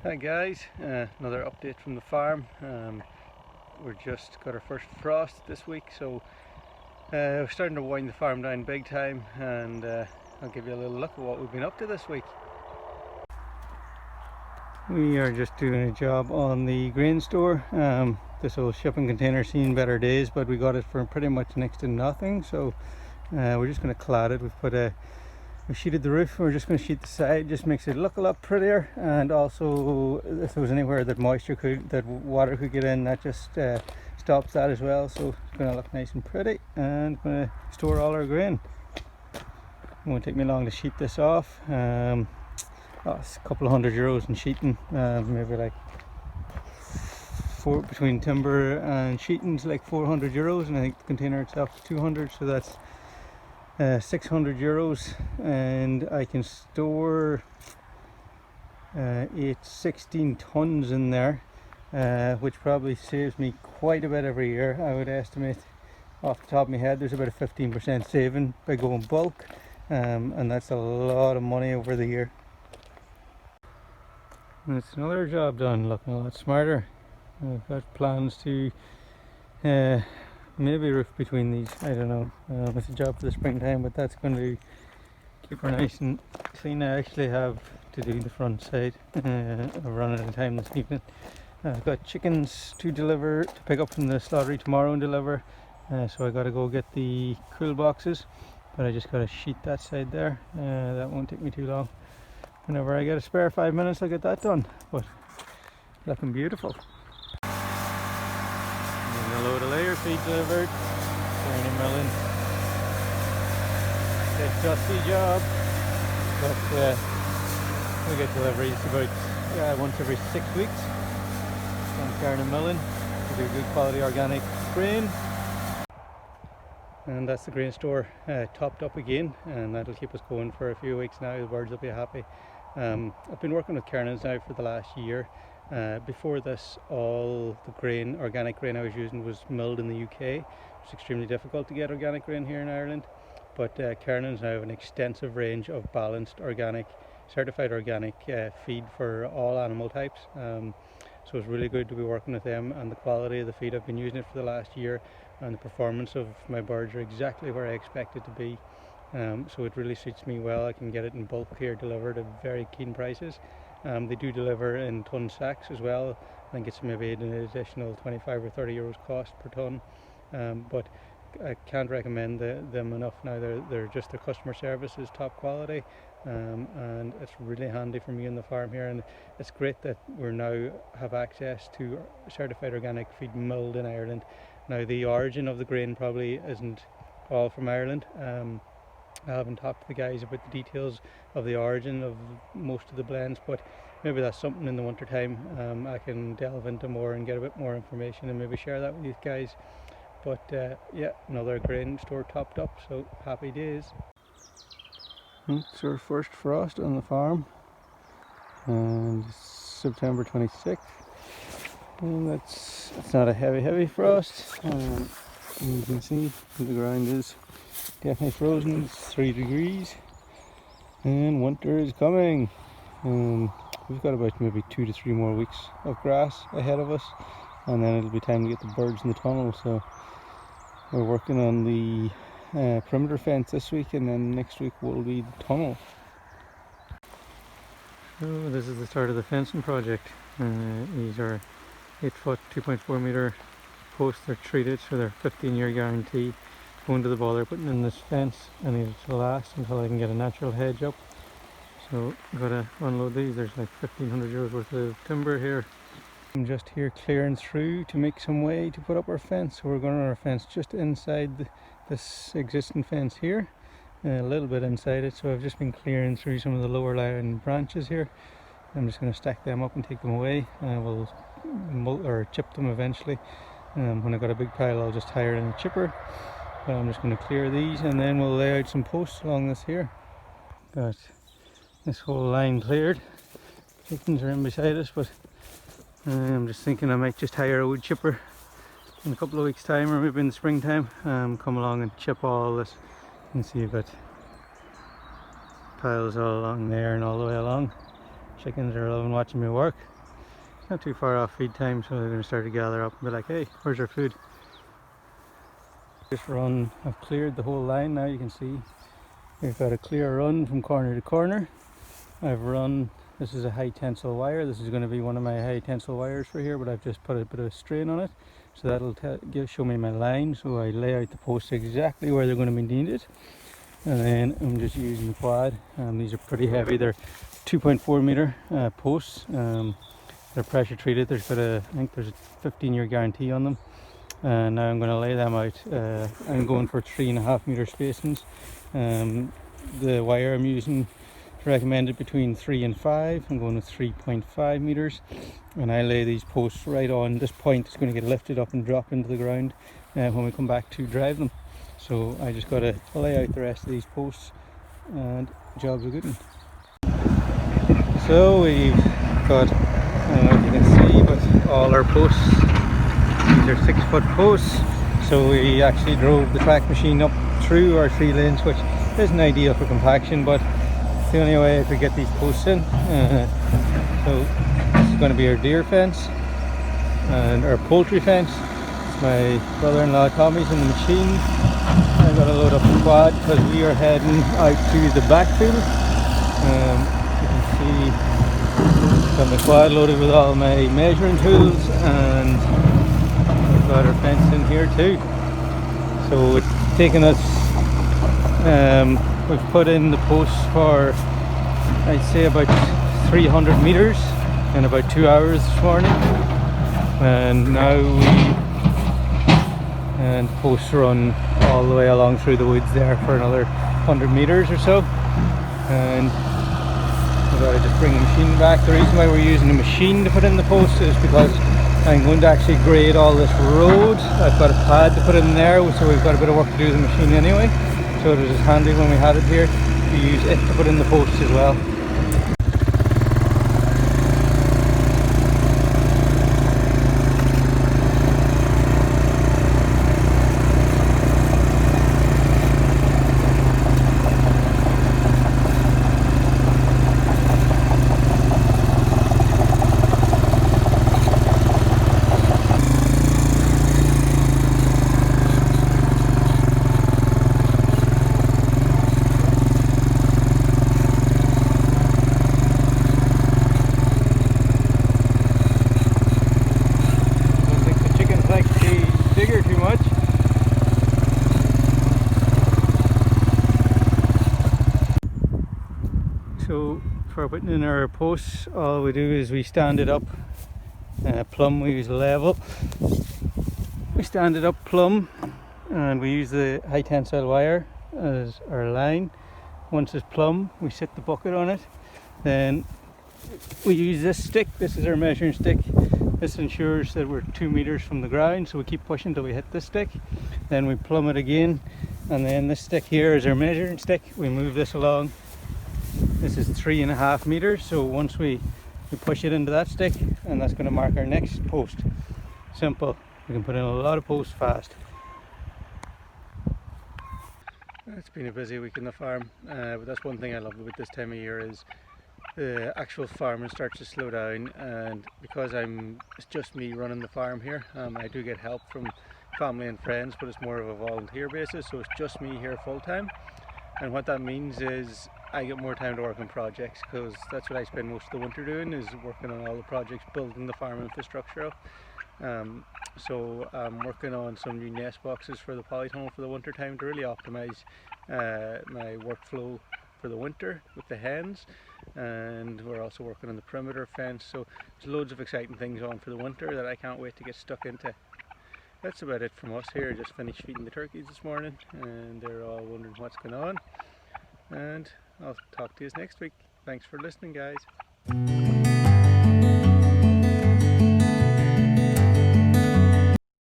Hi guys, another update from the farm. We're just got our first frost this week, so we're starting to wind the farm down big time, and I'll give you a little look at what we've been up to this week. We are just doing a job on the grain store. This old shipping container seen better days, but we got it for pretty much next to nothing, so we're just going to clad it. We sheeted the roof, we're just going to sheet the side, just makes it look a lot prettier, and also if there was anywhere that water could get in, that just stops that as well, so it's going to look nice and pretty, and going to store all our grain. It won't take me long to sheet this off. It's a couple of €100 in sheeting, maybe like between timber and sheeting's like €400, and I think the container itself is 200, so that's €600, and I can store 16 tons in there, which probably saves me quite a bit every year. I would estimate off the top of my head there's about a 15% saving by going bulk, and that's a lot of money over the year. And it's another job done, looking a lot smarter. I've got plans to maybe roof between these, I don't know. It's a job for the springtime, but that's going to keep her nice and clean. I actually have to do the front side. I've run out of time this evening. I've got chickens to pick up from the slaughtery tomorrow and deliver, so I got to go get the cool boxes, but I just got to sheet that side there. That won't take me too long. Whenever I get a spare 5 minutes, I'll get that done, but looking beautiful. A load of layer feed delivered, Kearney Milling. It's a dusty job, but we get deliveries about once every 6 weeks from Kearney Milling. We do good quality organic grain, and that's the grain store topped up again, and that'll keep us going for a few weeks now. The birds will be happy. I've been working with Kearney's now for the last year. Before this, all the organic grain I was using was milled in the UK. It's extremely difficult to get organic grain here in Ireland, but Kearney's now have an extensive range of balanced certified organic feed for all animal types. So it's really good to be working with them, and the quality of the feed. I've been using it for the last year, and the performance of my birds are exactly where I expect it to be. So it really suits me well. I can get it in bulk here, delivered at very keen prices. They do deliver in ton sacks as well. I think it's maybe an additional 25 or 30 euros cost per ton, but I can't recommend them enough now. Their customer service is top quality, and it's really handy for me on the farm here, and it's great that we now have access to certified organic feed milled in Ireland. Now the origin of the grain probably isn't all from Ireland. I haven't talked to the guys about the details of the origin of most of the blends, but maybe that's something in the winter time I can delve into more and get a bit more information and maybe share that with you guys. But yeah, another grain store topped up, so happy days. It's our first frost on the farm, and it's September 26th, and it's not a heavy frost. And you can see the ground is definitely frozen. It's 3 degrees, and winter is coming. We've got about maybe 2 to 3 more weeks of grass ahead of us, and then it'll be time to get the birds in the tunnel. So we're working on the perimeter fence this week, and then next week will be the tunnel. So this is the start of the fencing project. These are 8-foot 2.4 meter posts. They're treated, so they're 15-year guarantee. Going to the ball, they're putting in this fence. I need it to last until I can get a natural hedge up, so I've got to unload these. There's like €1,500 worth of timber here. I'm just here clearing through to make some way to put up our fence. So we're going to run our fence just inside this existing fence here, a little bit inside it. So I've just been clearing through some of the lower lying branches here. I'm just going to stack them up and take them away. We'll chip them eventually. When I've got a big pile, I'll just hire in a chipper. But I'm just going to clear these, and then we'll lay out some posts along this here. Got this whole line cleared. Chickens are in beside us, but I'm just thinking I might just hire a wood chipper in a couple of weeks' time, or maybe in the springtime. Come along and chip all this. You can see you've got piles all along there and all the way along. Chickens are loving watching me work. not too far off feed time, so they're going to start to gather up and be like, hey, where's our food? This run, I've cleared the whole line now. You can see we've got a clear run from corner to corner. I've run, this is a high tensile wire. This is going to be one of my high tensile wires for here, but I've just put a bit of strain on it, so that'll show me my line. So I lay out the posts exactly where they're going to be needed, and then I'm just using the quad. These are pretty heavy. They're 2.4 meter posts. They're pressure treated. I think there's a 15-year guarantee on them. And now I'm going to lay them out. I'm going for 3.5 meter spacings. The wire I'm using is recommended between 3 and 5. I'm going with 3.5 meters, and I lay these posts right on this point. It's going to get lifted up and drop into the ground when we come back to drive them. So I just got to lay out the rest of these posts, and job's a good one. So we've got, I don't know if you can see, but all our posts, these are 6-foot posts. So we actually drove the track machine up through our 3 lanes, which isn't ideal for compaction, but it's the only way I could get these posts in. So this is going to be our deer fence and our poultry fence. It's my brother-in-law Tommy's in the machine. I'm going to load up the quad because we are heading out to the backfield. You can see got my quad loaded with all my measuring tools, and we've got our fence in here too. So it's taken us, we've put in the posts for, I'd say, about 300 meters in about 2 hours this morning, and now and posts run all the way along through the woods there for another 100 meters or so, and I've got to just bring the machine back. The reason why we're using the machine to put in the posts is because I'm going to actually grade all this road. I've got a pad to put in there, so we've got a bit of work to do with the machine anyway, so it was just handy when we had it here to use it to put in the posts as well. So for putting in our posts, all we do is we stand it up plumb. We use level. We stand it up plumb, and we use the high tensile wire as our line. Once it's plumb, we sit the bucket on it. Then we use this stick. This is our measuring stick. This ensures that we're 2 meters from the ground, so we keep pushing until we hit this stick. Then we plumb it again, and then this stick here is our measuring stick. We move this along. This is 3.5 meters, so once we push it into that stick, and that's going to mark our next post. Simple. We can put in a lot of posts fast. It's been a busy week in the farm, but that's one thing I love about this time of year is the actual farming starts to slow down, and because it's just me running the farm here, I do get help from family and friends, but it's more of a volunteer basis, so it's just me here full time. And what that means is I get more time to work on projects, because that's what I spend most of the winter doing, is working on all the projects, building the farm infrastructure up. So I'm working on some new nest boxes for the polytunnel for the winter time to really optimize my workflow for the winter with the hens, and we're also working on the perimeter fence. So there's loads of exciting things on for the winter that I can't wait to get stuck into. That's about it from us here. Just finished feeding the turkeys this morning, and they're all wondering what's going on, and I'll talk to you next week. Thanks for listening, guys.